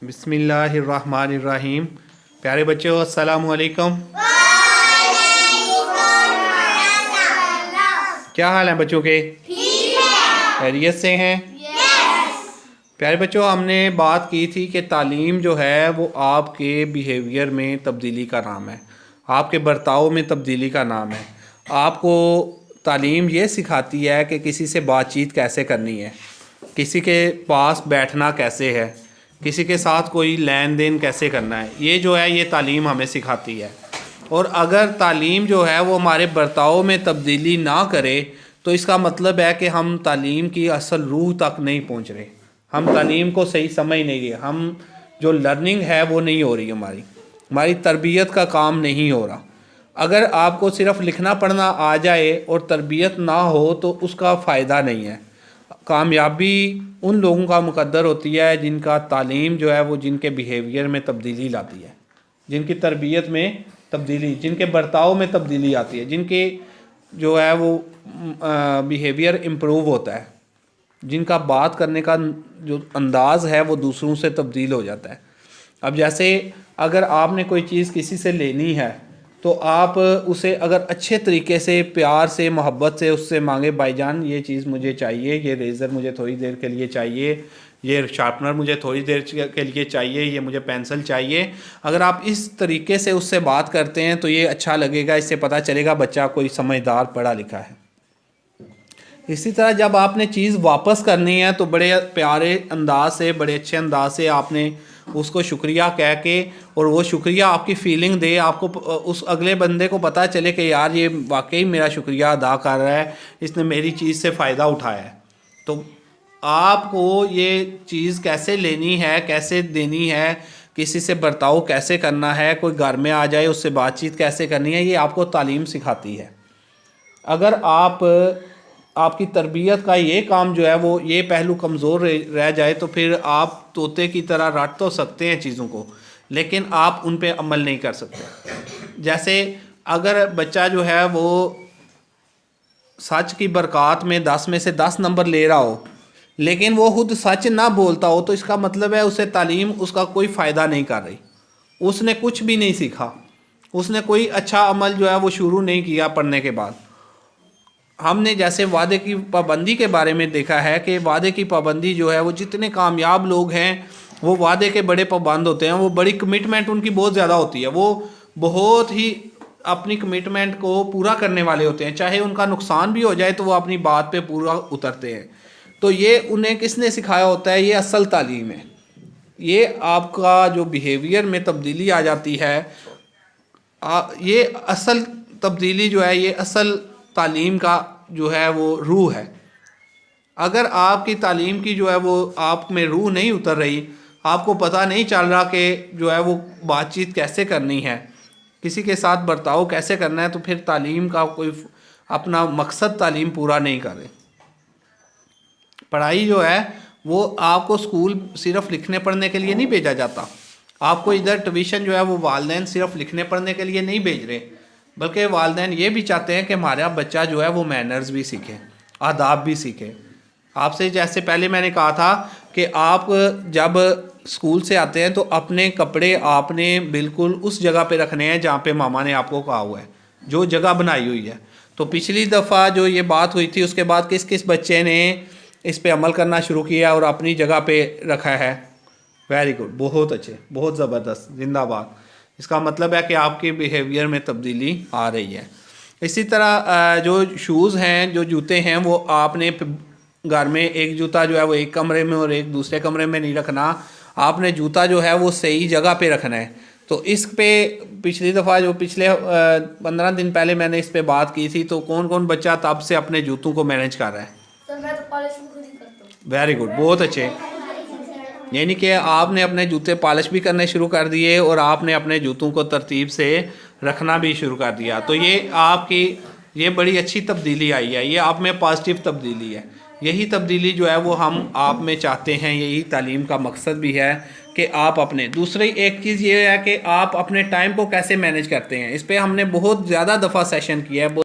بسم اللہ الرحمن الرحیم۔ پیارے بچوں السلام علیکم۔ کیا حال ہیں بچوں کے؟ خیریت سے ہیں؟ پیارے بچوں، ہم نے بات کی تھی کہ تعلیم جو ہے وہ آپ کے بیہیویئر میں تبدیلی کا نام ہے، آپ کے برتاؤ میں تبدیلی کا نام ہے۔ آپ کو تعلیم یہ سکھاتی ہے کہ کسی سے بات چیت کیسے کرنی ہے، کسی کے پاس بیٹھنا کیسے ہے، کسی کے ساتھ کوئی لین دین کیسے کرنا ہے، یہ جو ہے یہ تعلیم ہمیں سکھاتی ہے۔ اور اگر تعلیم جو ہے وہ ہمارے برتاؤ میں تبدیلی نہ کرے تو اس کا مطلب ہے کہ ہم تعلیم کی اصل روح تک نہیں پہنچ رہے، ہم تعلیم کو صحیح سمجھ نہیں رہے، ہم جو لرننگ ہے وہ نہیں ہو رہی، ہماری تربیت کا کام نہیں ہو رہا۔ اگر آپ کو صرف لکھنا پڑھنا آ جائے اور تربیت نہ ہو تو اس کا فائدہ نہیں ہے۔ کامیابی ان لوگوں کا مقدر ہوتی ہے جن کا تعلیم جو ہے وہ جن کے بیہیویئر میں تبدیلی لاتی ہے، جن کی تربیت میں تبدیلی، جن کے برتاؤ میں تبدیلی آتی ہے، جن کے جو ہے وہ بیہیویئر امپروو ہوتا ہے، جن کا بات کرنے کا جو انداز ہے وہ دوسروں سے تبدیل ہو جاتا ہے۔ اب جیسے اگر آپ نے کوئی چیز کسی سے لینی ہے تو آپ اسے اگر اچھے طریقے سے پیار سے محبت سے اس سے مانگے، بھائی جان یہ چیز مجھے چاہیے، یہ ریزر مجھے تھوڑی دیر کے لیے چاہیے، یہ شارپنر مجھے تھوڑی دیر کے لیے چاہیے، یہ مجھے پینسل چاہیے، اگر آپ اس طریقے سے اس سے بات کرتے ہیں تو یہ اچھا لگے گا، اس سے پتہ چلے گا بچہ کوئی سمجھدار پڑھا لکھا ہے۔ اسی طرح جب آپ نے چیز واپس کرنی ہے تو بڑے پیارے انداز سے، بڑے اچھے انداز سے آپ نے اس کو شکریہ کہہ کے، اور وہ شکریہ آپ کی فیلنگ دے، آپ کو اس اگلے بندے کو پتہ چلے کہ یار یہ واقعی میرا شکریہ ادا کر رہا ہے، اس نے میری چیز سے فائدہ اٹھایا ہے۔ تو آپ کو یہ چیز کیسے لینی ہے، کیسے دینی ہے، کسی سے برتاؤ کیسے کرنا ہے، کوئی گھر میں آ جائے اس سے بات چیت کیسے کرنی ہے، یہ آپ کو تعلیم سکھاتی ہے۔ اگر آپ کی تربیت کا یہ کام جو ہے وہ یہ پہلو کمزور رہ جائے تو پھر آپ طوطے کی طرح رٹ تو سکتے ہیں چیزوں کو، لیکن آپ ان پہ عمل نہیں کر سکتے۔ جیسے اگر بچہ جو ہے وہ سچ کی برکات میں 10 میں سے 10 نمبر لے رہا ہو لیکن وہ خود سچ نہ بولتا ہو تو اس کا مطلب ہے اسے تعلیم اس کا کوئی فائدہ نہیں کر رہی، اس نے کچھ بھی نہیں سیکھا، اس نے کوئی اچھا عمل جو ہے وہ شروع نہیں کیا پڑھنے کے بعد۔ ہم نے جیسے وعدے کی پابندی کے بارے میں دیکھا ہے کہ وعدے کی پابندی جو ہے وہ جتنے کامیاب لوگ ہیں وہ وعدے کے بڑے پابند ہوتے ہیں، وہ بڑی کمٹمنٹ ان کی بہت زیادہ ہوتی ہے، وہ بہت ہی اپنی کمٹمنٹ کو پورا کرنے والے ہوتے ہیں، چاہے ان کا نقصان بھی ہو جائے تو وہ اپنی بات پہ پورا اترتے ہیں۔ تو یہ انہیں کس نے سکھایا ہوتا ہے؟ یہ اصل تعلیم ہے۔ یہ آپ کا جو بیہیویئر میں تبدیلی آ جاتی ہے، یہ اصل تبدیلی جو ہے یہ اصل تعلیم کا جو ہے وہ روح ہے۔ اگر آپ کی تعلیم کی جو ہے وہ آپ میں روح نہیں اتر رہی، آپ کو پتہ نہیں چل رہا کہ جو ہے وہ بات چیت کیسے کرنی ہے، کسی کے ساتھ برتاؤ کیسے کرنا ہے، تو پھر تعلیم کا کوئی اپنا مقصد تعلیم پورا نہیں کر رہے۔ پڑھائی جو ہے وہ آپ کو سکول صرف لکھنے پڑھنے کے لیے نہیں بھیجا جاتا، آپ کو ادھر ٹیوشن جو ہے وہ والدین صرف لکھنے پڑھنے کے لیے نہیں بھیج رہے، بلکہ والدین یہ بھی چاہتے ہیں کہ ہمارا بچہ جو ہے وہ مینرز بھی سیکھے، آداب بھی سیکھے۔ آپ سے جیسے پہلے میں نے کہا تھا کہ آپ جب اسکول سے آتے ہیں تو اپنے کپڑے آپ نے بالکل اس جگہ پہ رکھنے ہیں جہاں پہ ماما نے آپ کو کہا ہوا ہے، جو جگہ بنائی ہوئی ہے۔ تو پچھلی دفعہ جو یہ بات ہوئی تھی اس کے بعد کس کس بچے نے اس پہ عمل کرنا شروع کیا اور اپنی جگہ پہ رکھا ہے؟ ویری گڈ، بہت اچھے، بہت زبردست، زندہ باد۔ اس کا مطلب ہے کہ آپ کے بیہیویئر میں تبدیلی آ رہی ہے۔ اسی طرح جو شوز ہیں، جو جوتے ہیں، وہ آپ نے گھر میں ایک جوتا جو ہے وہ ایک کمرے میں اور ایک دوسرے کمرے میں نہیں رکھنا، آپ نے جوتا جو ہے وہ صحیح جگہ پہ رکھنا ہے۔ تو اس پہ پچھلی دفعہ جو پچھلے 15 دن پہلے میں نے اس پہ بات کی تھی، تو کون کون بچہ تب سے اپنے جوتوں کو مینیج کر رہا ہے؟ ویری گڈ، بہت اچھے۔ یعنی کہ آپ نے اپنے جوتے پالش بھی کرنے شروع کر دیے اور آپ نے اپنے جوتوں کو ترتیب سے رکھنا بھی شروع کر دیا۔ تو یہ آپ کی یہ بڑی اچھی تبدیلی آئی ہے، یہ آپ میں پازیٹیو تبدیلی ہے۔ یہی تبدیلی جو ہے وہ ہم آپ میں چاہتے ہیں، یہی تعلیم کا مقصد بھی ہے کہ آپ اپنے دوسری ایک چیز یہ ہے کہ آپ اپنے ٹائم کو کیسے مینیج کرتے ہیں۔ اس پہ ہم نے بہت زیادہ دفعہ سیشن کیا ہے۔